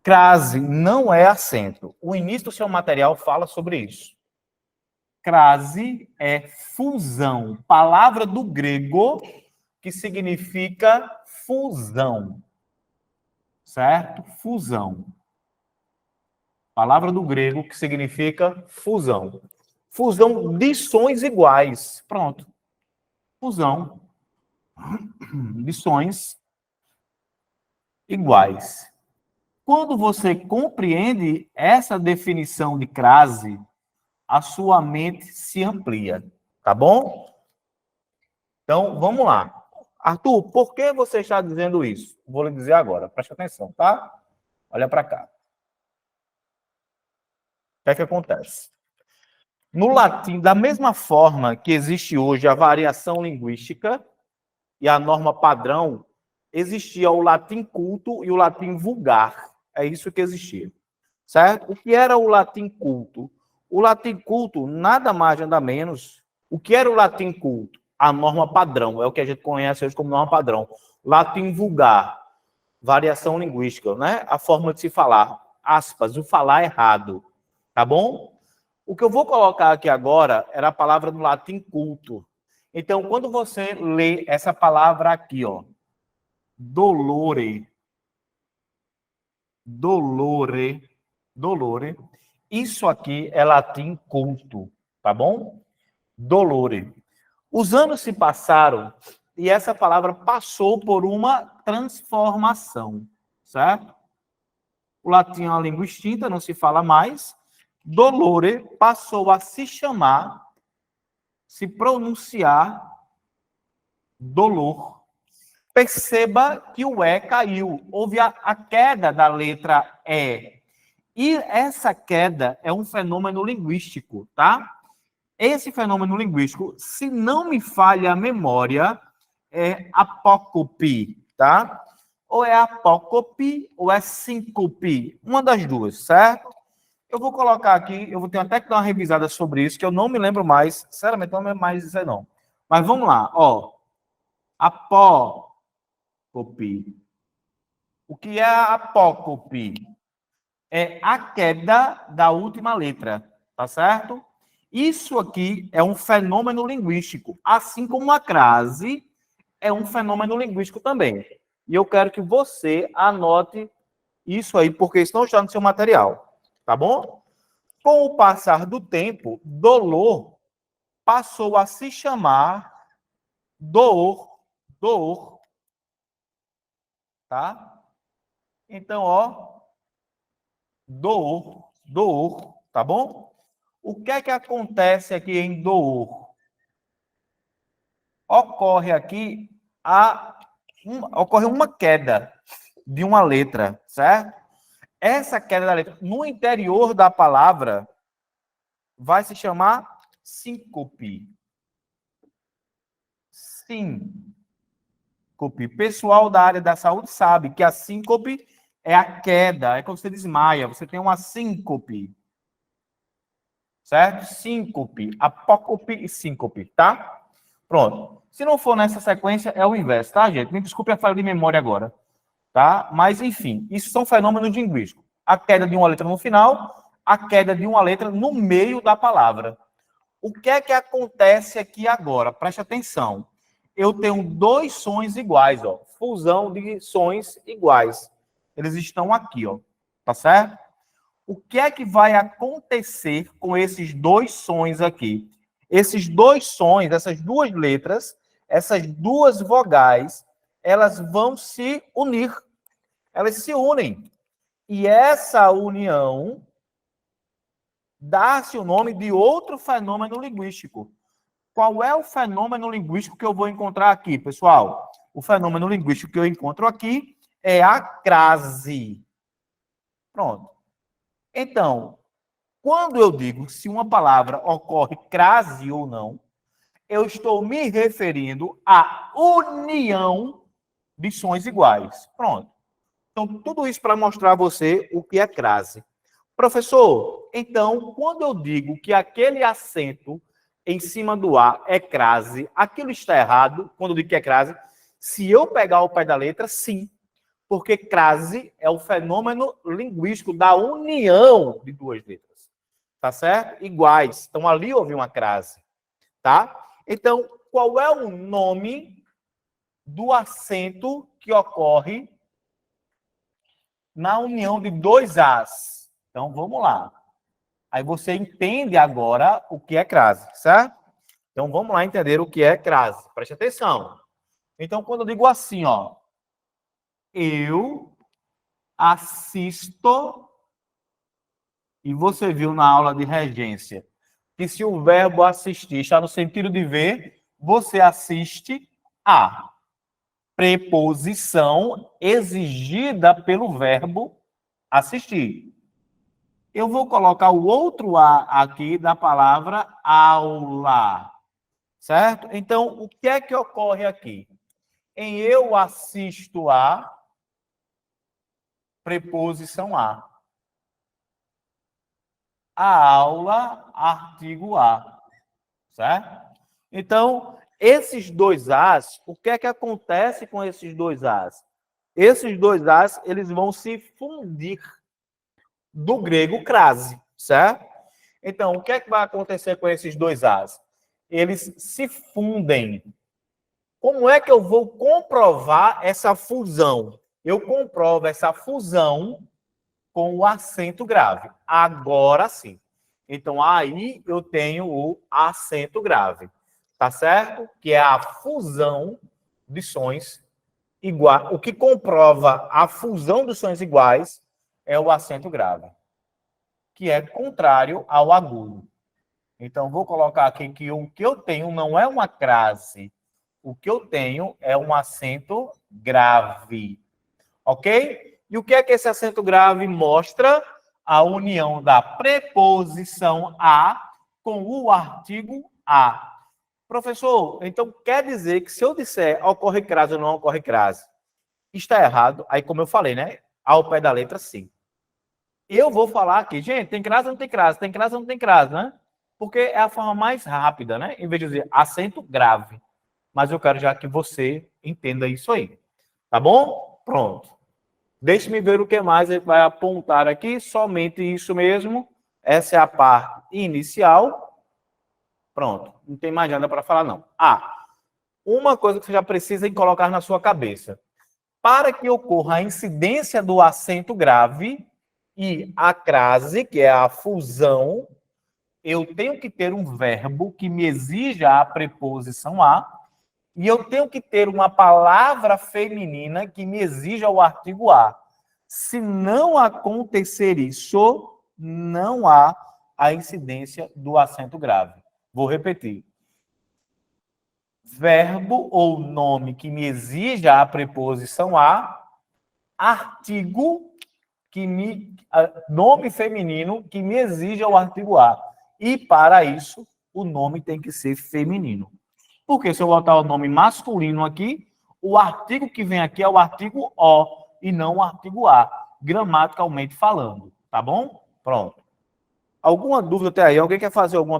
Crase não é acento. O início do seu material fala sobre isso. Crase é fusão, palavra do grego que significa fusão, certo? Fusão. Palavra do grego que significa fusão. Fusão de sons iguais. Pronto. Fusão de sons iguais. Quando você compreende essa definição de crase, a sua mente se amplia, tá bom? Então, vamos lá. Arthur, por que você está dizendo isso? Vou lhe dizer agora, preste atenção, tá? Olha para cá. O que acontece? No latim, da mesma forma que existe hoje a variação linguística e a norma padrão, existia o latim culto e o latim vulgar. É isso que existia, certo? O que era o latim culto? O latim culto, nada mais, nada menos. O que era o latim culto? A norma padrão, é o que a gente conhece hoje como norma padrão. Latim vulgar, variação linguística, né? A forma de se falar, aspas, o falar errado, tá bom? O que eu vou colocar aqui agora era a palavra do latim culto. Então, quando você lê essa palavra aqui, ó, dolore, isso aqui é latim culto, tá bom? Dolore. Os anos se passaram e essa palavra passou por uma transformação, certo? O latim é uma língua extinta, não se fala mais. Dolore passou a se chamar, se pronunciar dolor. Perceba que o E caiu. Houve a queda da letra E. E essa queda é um fenômeno linguístico, tá? Esse fenômeno linguístico, se não me falha a memória, é apócope, tá? Ou é apócope ou é síncope. Uma das duas, certo? Eu vou colocar aqui, eu vou ter até que dar uma revisada sobre isso, que eu não me lembro mais, sinceramente, não me lembro mais disso aí, não. Mas vamos lá, ó. Apócope. O que é a apócope? É a queda da última letra, tá certo? Isso aqui é um fenômeno linguístico, assim como a crase é um fenômeno linguístico também. E eu quero que você anote isso aí, porque isso não está no seu material, tá bom? Com o passar do tempo, dolor passou a se chamar dor, tá? Então, ó, dor, tá bom? O que é que acontece aqui em dor? Ocorre aqui ocorre uma queda de uma letra, certo? Essa queda da letra no interior da palavra vai se chamar síncope. Síncope. Pessoal da área da saúde sabe que a síncope é a queda, é quando você desmaia, você tem uma síncope. Certo? Síncope, apócope e síncope, tá? Pronto. Se não for nessa sequência, é o inverso, tá, gente? Me desculpe a falha de memória agora, tá? Mas, enfim, isso são fenômenos linguísticos. A queda de uma letra no final, a queda de uma letra no meio da palavra. O que é que acontece aqui agora? Preste atenção. Eu tenho dois sons iguais, ó. Fusão de sons iguais. Eles estão aqui, ó. Tá certo? O que é que vai acontecer com esses dois sons aqui? Esses dois sons, essas duas letras, essas duas vogais, elas vão se unir. Elas se unem. E essa união dá-se o nome de outro fenômeno linguístico. Qual é o fenômeno linguístico que eu vou encontrar aqui, pessoal? O fenômeno linguístico que eu encontro aqui é a crase. Pronto. Então, quando eu digo se uma palavra ocorre crase ou não, eu estou me referindo à união de sons iguais. Pronto. Então, tudo isso para mostrar a você o que é crase. Professor, então, quando eu digo que aquele acento em cima do A é crase, aquilo está errado, quando eu digo que é crase, se eu pegar o pé da letra, sim. Porque crase é o fenômeno linguístico da união de duas letras. Tá certo? Iguais. Então, ali houve uma crase. Tá? Então, qual é o nome do acento que ocorre na união de dois As? Então, vamos lá. Aí você entende agora o que é crase, certo? Então, vamos lá entender o que é crase. Preste atenção. Então, quando eu digo assim, ó, eu assisto, e você viu na aula de regência, que se o verbo assistir está no sentido de ver, você assiste a preposição exigida pelo verbo assistir. Eu vou colocar o outro A aqui da palavra aula, certo? Então, o que é que ocorre aqui? Em eu assisto a, preposição a. A aula, artigo a, certo? Então, esses dois As, o que é que acontece com esses dois As? Esses dois As, eles vão se fundir do grego crase, certo? Então, o que é que vai acontecer com esses dois As? Eles se fundem. Como é que eu vou comprovar essa fusão? Eu comprovo essa fusão com o acento grave. Agora sim. Então, aí eu tenho o acento grave. Tá certo? Que é a fusão de sons iguais. O que comprova a fusão dos sons iguais é o acento grave, que é contrário ao agudo. Então, vou colocar aqui que o que eu tenho não é uma crase. O que eu tenho é um acento grave. Ok? E o que é que esse acento grave mostra? A união da preposição a com o artigo a. Professor, então quer dizer que se eu disser ocorre crase ou não ocorre crase, está errado? Aí, como eu falei, né? Ao pé da letra, sim. Eu vou falar aqui, gente, tem crase ou não tem crase? Tem crase ou não tem crase, né? Porque é a forma mais rápida, né? Em vez de dizer acento grave. Mas eu quero já que você entenda isso aí. Tá bom? Pronto. Deixe-me ver o que mais ele vai apontar aqui. Somente isso mesmo. Essa é a parte inicial. Pronto. Não tem mais nada para falar, não. Uma coisa que você já precisa colocar na sua cabeça. Para que ocorra a incidência do acento grave e a crase, que é a fusão, eu tenho que ter um verbo que me exija a preposição a, e eu tenho que ter uma palavra feminina que me exija o artigo a. Se não acontecer isso, não há a incidência do acento grave. Vou repetir. Verbo ou nome que me exija a preposição a, artigo nome feminino que me exija o artigo a. E para isso, o nome tem que ser feminino. Porque se eu botar o nome masculino aqui, o artigo que vem aqui é o artigo o e não o artigo a, gramaticalmente falando. Tá bom? Pronto. Alguma dúvida até aí? Alguém quer fazer alguma